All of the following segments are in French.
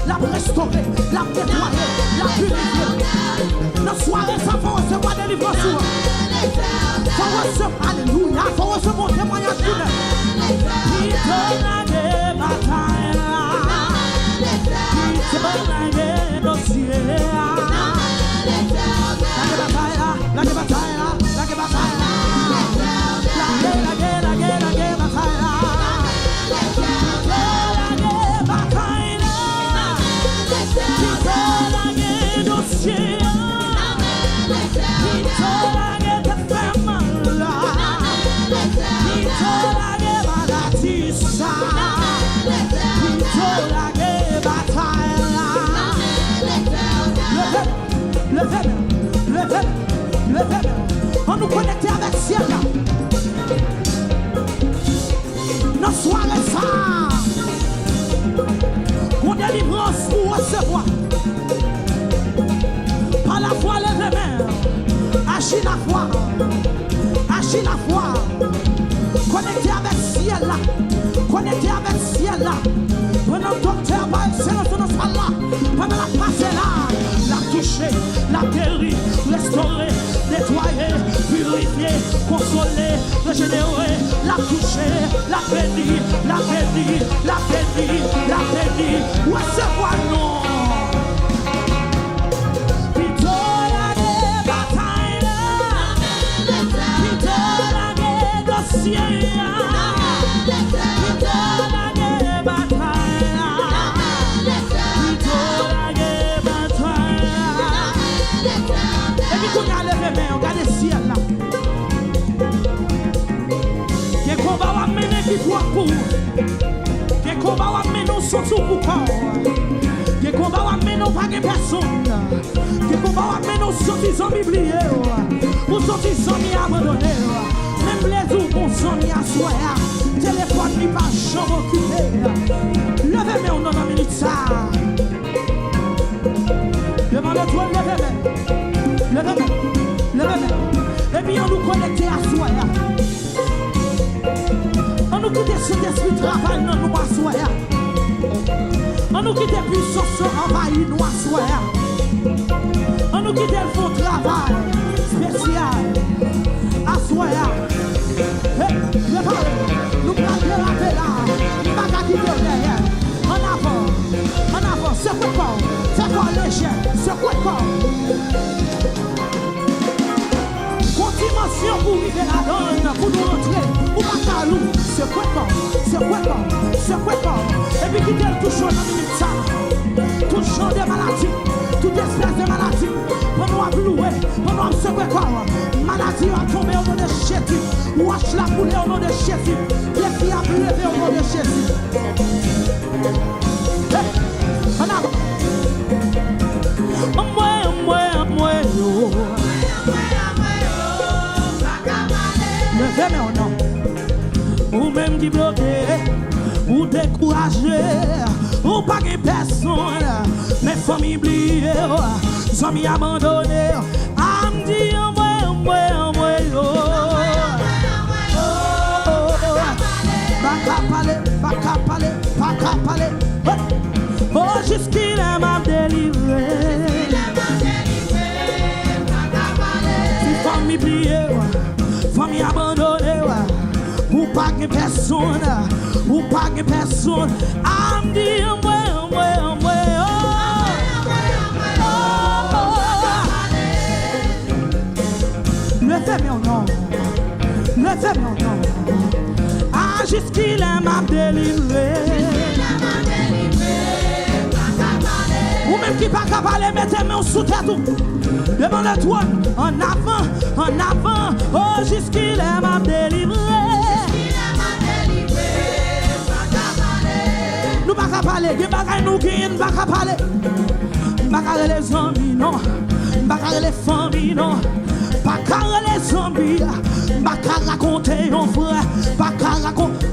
La restaurer, la nettoyer, la purifier. Dans soirée, ça faut recevoir des livres sur. Faut recevoir, alléluia, faut recevoir un témoignage de qui te la bataille, qui te la dossier. La bataille, la bataille. On nous connecte avec ciel. Nos soirées ça. Pour délivrance pour recevoir. Par la foi les mains. Agis la foi. Agis la foi. Connecté avec ciel là. Connecté avec ciel là. Pendant docteur par excellence dans notre salle là. Pendant la passée là. La toucher, la guérir, restaurer, nettoyer, purifier, consoler, régénérer, la toucher, la bénir, la bénir, la bénir, la bénir. Recevoir non. Regardez le ciel là. Quel combat va mener victoire pour vous? Quel combat va mener nous sortir pour corps? Quel combat va mener nous pas de personne? Quel combat va mener nous sortir sans oublier? Pour sortir sans m'y abandonner? Même les jours qu'on s'en y a soya. Téléphone n'y pas jamais occupé. Levez-moi au nom de minute ça. Demandez-toi, levez-moi. Levez-moi. Et puis on nous connecte à soi. On nous quitte cet esprit de travail dans nous à soi. On nous quitte puissance envahir nous à soi. On nous quitte le faux travail spécial à soi. Nous prenons la paix là. Nous ne pouvons pas quitter derrière. En avant, c'est quoi léger, c'est quoi dimension pour vivre la donne, pour nous rentrer, ou pas calou, c'est quoi. Et puis qui t'aime toujours dans le minute ça, tout genre de maladie, toute espèce de maladie, pour nous ablouer, pour nous absorber quoi, maladie va tomber au nom de Jésus, wash la poulet au nom de Jésus, les filles à lever au nom de Jésus. En avant. Moi, Ou même qui bloqué, ou découragé, ou pas de personne, mes familles oubliées, amis abandonnés, am dit moi, pas qu'à parler, oh, jusqu'il m'a délivré, si famille oubliée, famille abandonnée, ou pas de personne, am dit moi, levez mon nom, ah, jusqu'il m'a délivré, ou même qui pas qu'à parler, mettez mon sous tête devant le trône, en avant, oh, jusqu'il m'a délivré. Nous pas qu'à parler, nous pas qu'à parler, pas qu'à les amis, non, pas qu'à les familles, non, pas qu'à les zombies, pas qu'à raconter un frère, pas qu'à raconter,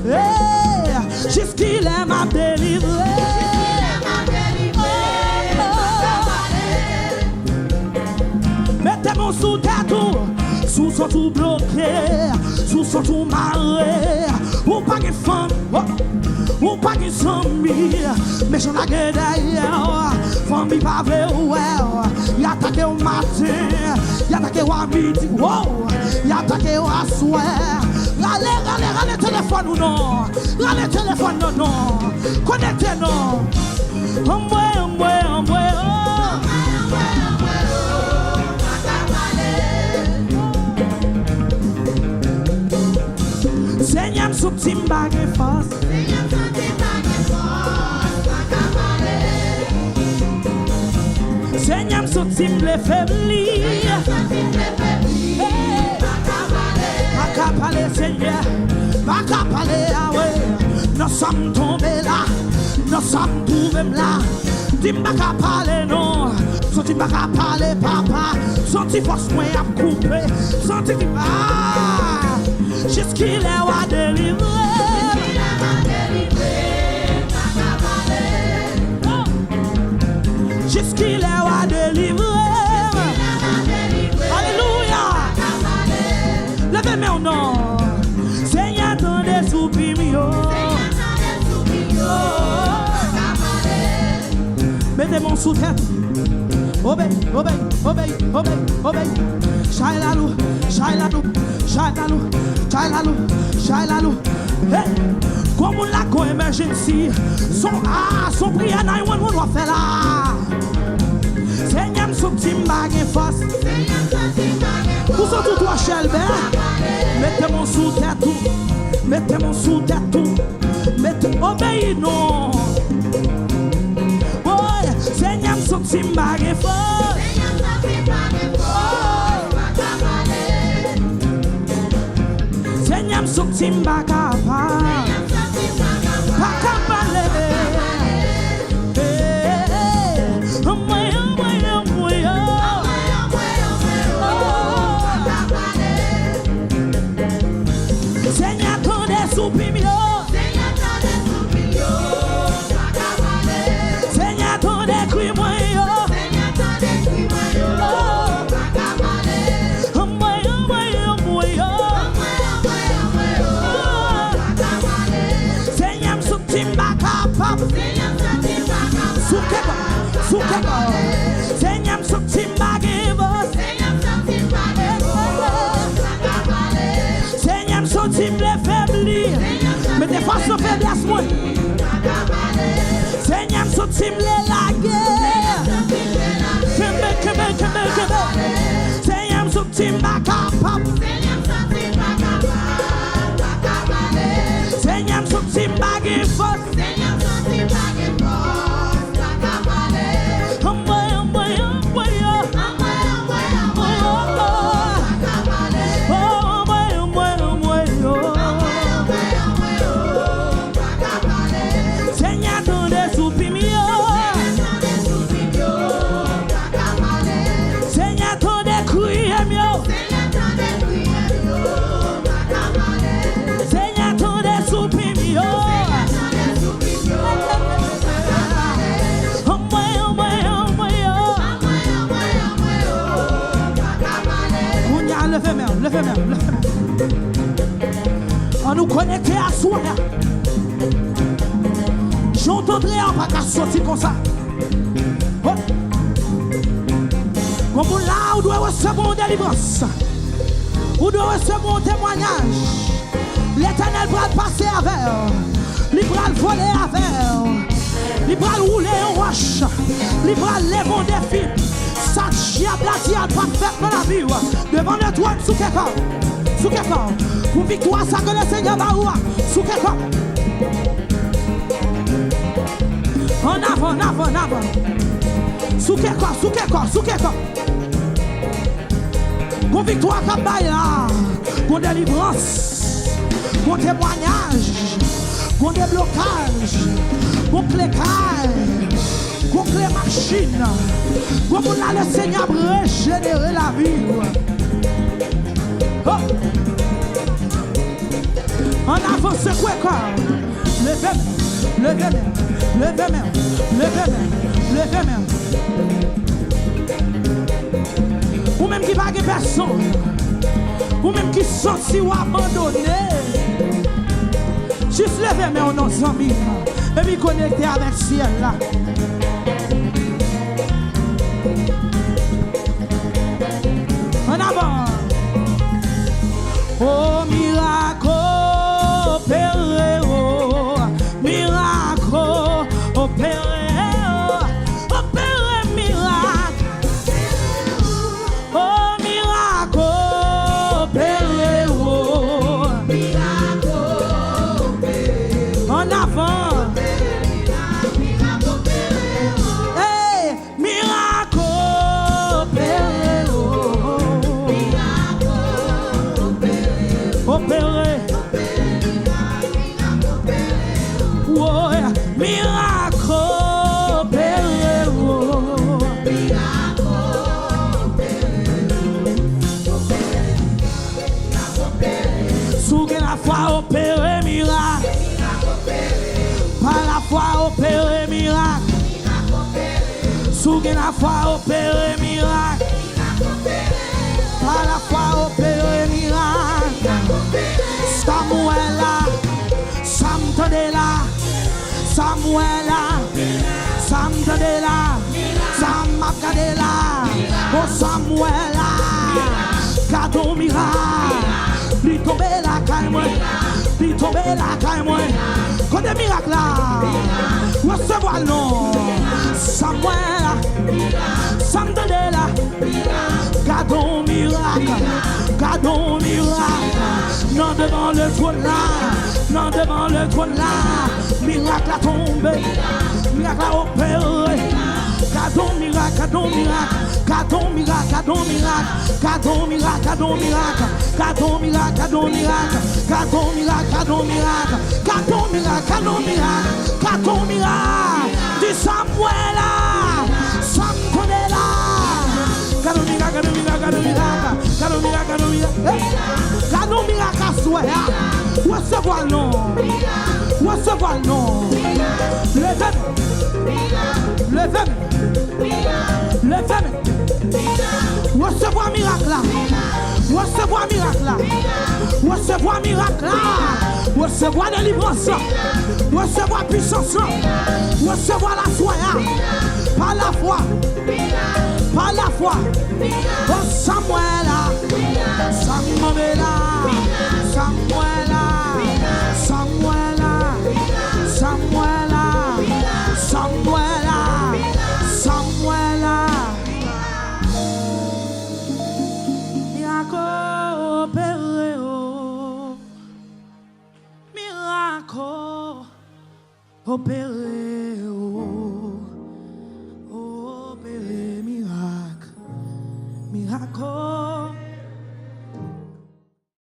jusqu'il m'a délivré. Mettez-moi sous tête, sous son tout bloqué, sous son tout marré, ou pas de femme, ou pas de zombie, mais j'en ai derrière, famille pas vrai, il attaque au matin, il attaque au midi, il attaque au soir. Râlez, téléphone ou non, râlez, téléphone non, connectez non, Seigneur, sous timba et force. Seigneur, sous timba et faibli. Pas qu'à parler, Seigneur. Pas qu'à parler, ah ouais. Nous sommes tombés là. Nous sommes trouvés là. Timba qu'à parler, non. Senti pas qu'à parler, papa. Senti force, moi, à couper. Senti timba. Jusqu'il est délivré. Jusqu'il est délivré. Alléluia. Levez mon nom. Seigneur, ton des soupimio. Mettez mon sous-tête. Obey. Shailalou. Hey, comme on l'a co emergency, son prière n'a rien on doit faire là. Seigneur, son timba et force. Pour ça tout toi Shelbert, mettez mon sous tête tout, mettez obéis non. Oh, Seigneur, son timba et force. Seigneur, son timba capable. Seigneur, ton des soupimio. Seigneur, ton des cris moyens. Seigneur, son timba give us. Seigneur, son timba faibli. Mais des fois, son faiblesse, moi. Seigneur, son timba la guerre. Seigneur, son timba capable. Seigneur, son timba give us. nous connecter à soi. J'entendrai en pas qu'à sortir comme ça. Oh. Comme là, on doit recevoir une délivrance. On doit recevoir un témoignage. L'Éternel va passer avec. Il va voler avec. Il va rouler en roche. Il va lever un défi. Ça diable a dit à pas faire dans la vie. Devant le trône, sous quelqu'un. Sous quelqu'un. Pour victoire, ça que le Seigneur va ouvrir. Sous quelqu'un. En avant, en avant, en avant. Sous quelqu'un, sous quelqu'un, sous quelqu'un. Pour victoire, comme là. Pour délivrance. Pour témoignage. Pour déblocage. Pour clécaille. Pour clé machine. Pour là, le Seigneur régénérer la vie. Oh. En avant, c'est quoi quoi? Levez-moi, levez-moi, levez-moi, levez-moi, levez-moi. Ou même qui va de personne. Ou même qui sont si ou abandonnés. Juste levez-moi en nos amis. Et puis connecter avec le ciel là. En avant. Oh miracle, opéré, oh miracle, opéré, opéré miracle. Oh miracle, opéré, oh miracle, opéré. En avant. Hey, miracle, opéré, oh opéré. Oh, miracle opéré. Oh. Sous la foi opéré miracle. Par la foi opéré miracle. Sous la foi opéré miracle. Par la foi opéré miracle. Samuela, Samtadela, Samuela, Samtadela, Samakadela, oh Samuela, cadeau miracle, lui tomber la caille moi, lui tomber la caille moi, quand des miracles là, recevoir le nom, Samuela, Samtadela, cadeau miracle, cadeau miracle. Non devant le trône là, non devant le trône là, miracle a tombé, miracle a opéré, cadeau miracle, cadeau miracle, cadeau miracle, cadeau miracle, cadeau miracle, cadeau miracle, cadeau miracle, cadeau miracle, cadeau miracle, cadeau miracle, cadeau miracle, cadeau miracle, cadeau miracle, du Samuel là, Samuel là. Cadeau miracle, cadeau miracle, cadeau miracle, cadeau miracle, cadeau miracle, cadeau miracle à soi. Recevoir le nom, recevoir le nom. Levez-moi, recevoir miracle là, recevoir miracle là, recevoir miracle là, recevoir délivrance, recevoir puissance, recevoir la foi, par la foi. Par la foi, oh Samuela, Samuela, Samuela, Samuela, Samuela, Samuela, Samuela. Miracle opéré, oh, miracle opéré.